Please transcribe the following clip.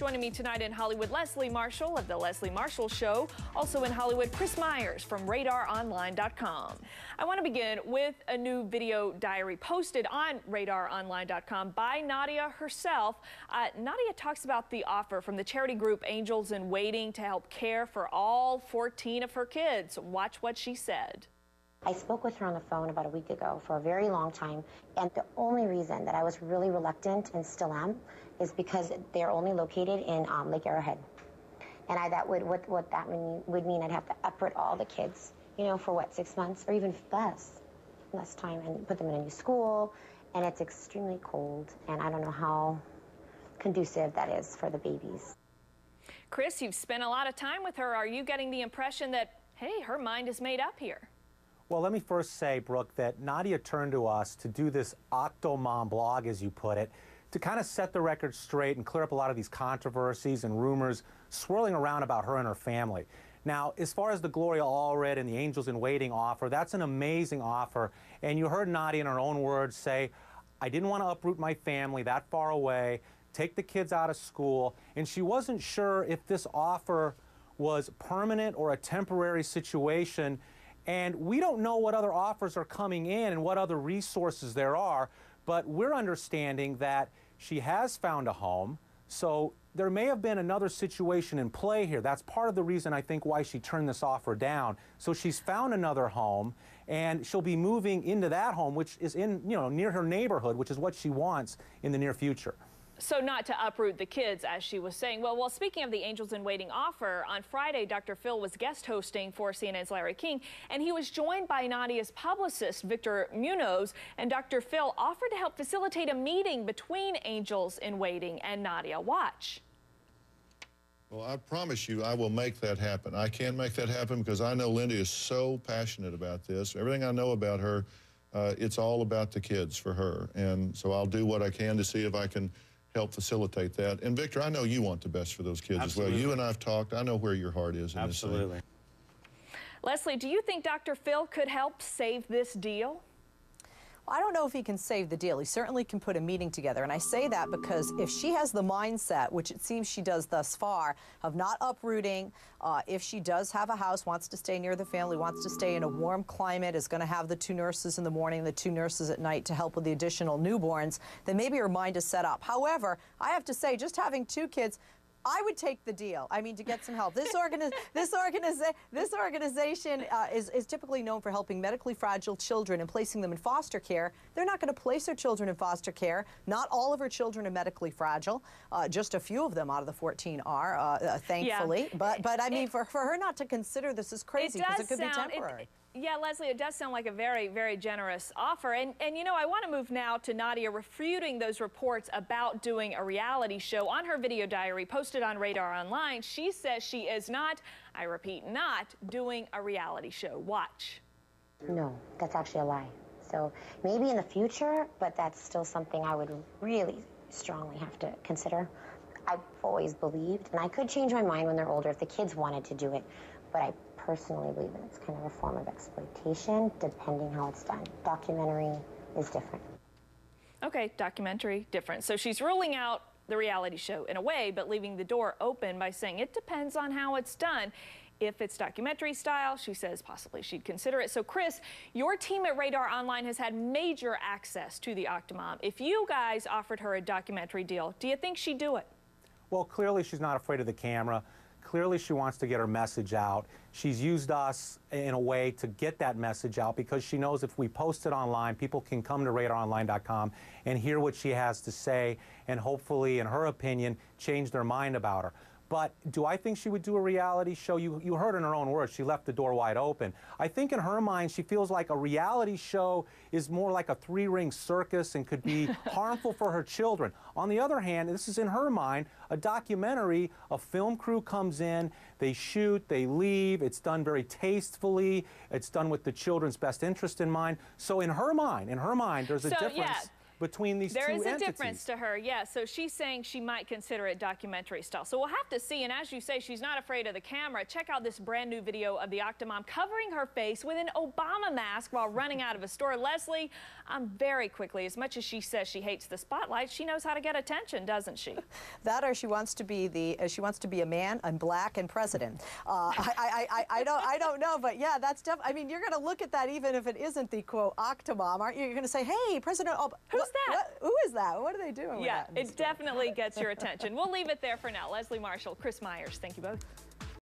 Joining me tonight in Hollywood, Leslie Marshall of The Leslie Marshall Show. Also in Hollywood, Chris Myers from RadarOnline.com. I want to begin with a new video diary posted on RadarOnline.com by Nadia herself. Nadia talks about the offer from the charity group Angels in Waiting to help care for all 14 of her kids. Watch what she said. I spoke with her on the phone about a week ago for a very long time, and the only reason that I was really reluctant, and still am, is because they're only located in Lake Arrowhead. And what that would mean I'd have to uproot all the kids, you know, for what, 6 months, or even less time, and put them in a new school, and it's extremely cold, and I don't know how conducive that is for the babies. Chris, you've spent a lot of time with her. Are you getting the impression that, hey, her mind is made up here? Well, let me first say, Brooke, that Nadia turned to us to do this Octomom blog, as you put it, to kind of set the record straight and clear up a lot of these controversies and rumors swirling around about her and her family. Now, as far as the Gloria Allred and the Angels in Waiting offer, that's an amazing offer. And you heard Nadia in her own words say, I didn't want to uproot my family that far away, take the kids out of school, and she wasn't sure if this offer was permanent or a temporary situation. And we don't know what other offers are coming in and what other resources there are, but we're understanding that she has found a home, so there may have been another situation in play here. That's part of the reason, I think, why she turned this offer down. So she's found another home, and she'll be moving into that home, which is in, near her neighborhood, which is what she wants in the near future. So not to uproot the kids, as she was saying. Well, speaking of the Angels in Waiting offer, on Friday, Dr. Phil was guest hosting for CNN's Larry King, and he was joined by Nadia's publicist, Victor Munoz, and Dr. Phil offered to help facilitate a meeting between Angels in Waiting and Nadia. Watch. Well, I promise you I will make that happen. I can make that happen because I know Lindy is so passionate about this. Everything I know about her, it's all about the kids for her. And so I'll do what I can to see if I can help facilitate that. And Victor, I know you want the best for those kids Absolutely. as well. You and I have talked. I know where your heart is in this thing. Absolutely. Leslie, do you think Dr. Phil could help save this deal? I don't know if he can save the deal. He certainly can put a meeting together. And I say that because if she has the mindset, which it seems she does thus far, of not uprooting, if she does have a house, wants to stay near the family, wants to stay in a warm climate, is going to have the 2 nurses in the morning, the 2 nurses at night to help with the additional newborns, then maybe her mind is set up. However, I have to say, just having 2 kids, I would take the deal. I mean, to get some help. This organization is typically known for helping medically fragile children and placing them in foster care. They're not going to place their children in foster care. Not all of her children are medically fragile. Just a few of them out of the 14 are, thankfully. Yeah. But I mean, for her not to consider this is crazy because it could be temporary. Yeah, Leslie, it does sound like a very, very generous offer. And you know, I want to move now to Nadia refuting those reports about doing a reality show. On her video diary posted on Radar Online, she says she is not, I repeat, not doing a reality show. Watch. No, that's actually a lie. So maybe in the future, but that's still something I would really strongly have to consider. I've always believed, and I could change my mind when they're older if the kids wanted to do it, but I personally believe that it's kind of a form of exploitation, depending how it's done. Documentary is different. Okay, documentary, different. So she's ruling out the reality show in a way, but leaving the door open by saying it depends on how it's done. If it's documentary style, she says possibly she'd consider it. So Chris, your team at Radar Online has had major access to the Octomom. If you guys offered her a documentary deal, do you think she'd do it? Well, clearly she's not afraid of the camera. Clearly she wants to get her message out. She's used us in a way to get that message out because she knows if we post it online, people can come to RadarOnline.com and hear what she has to say and hopefully, in her opinion, change their mind about her. But do I think she would do a reality show? You heard in her own words, she left the door wide open. I think in her mind, she feels like a reality show is more like a 3-ring circus and could be harmful for her children. On the other hand, this is in her mind, a documentary, a film crew comes in, they shoot, they leave, it's done very tastefully, it's done with the children's best interest in mind. So in her mind, there's a difference. Yeah. between these two entities. There is a difference to her, yeah. So she's saying she might consider it documentary style. So we'll have to see. And as you say, she's not afraid of the camera. Check out this brand new video of the Octomom covering her face with an Obama mask while running out of a store. Leslie, very quickly, as much as she says she hates the spotlight, she knows how to get attention, doesn't she? That, or she wants to be a man and black and president. I don't know, but yeah, that's definitely. I mean, you're going to look at that even if it isn't the quote Octomom, aren't you? You're going to say, hey, President Obama. Who's that? Who is that? What are they doing? Yeah, with that it definitely gets your attention. We'll leave it there for now. Leslie Marshall, Chris Myers, thank you both.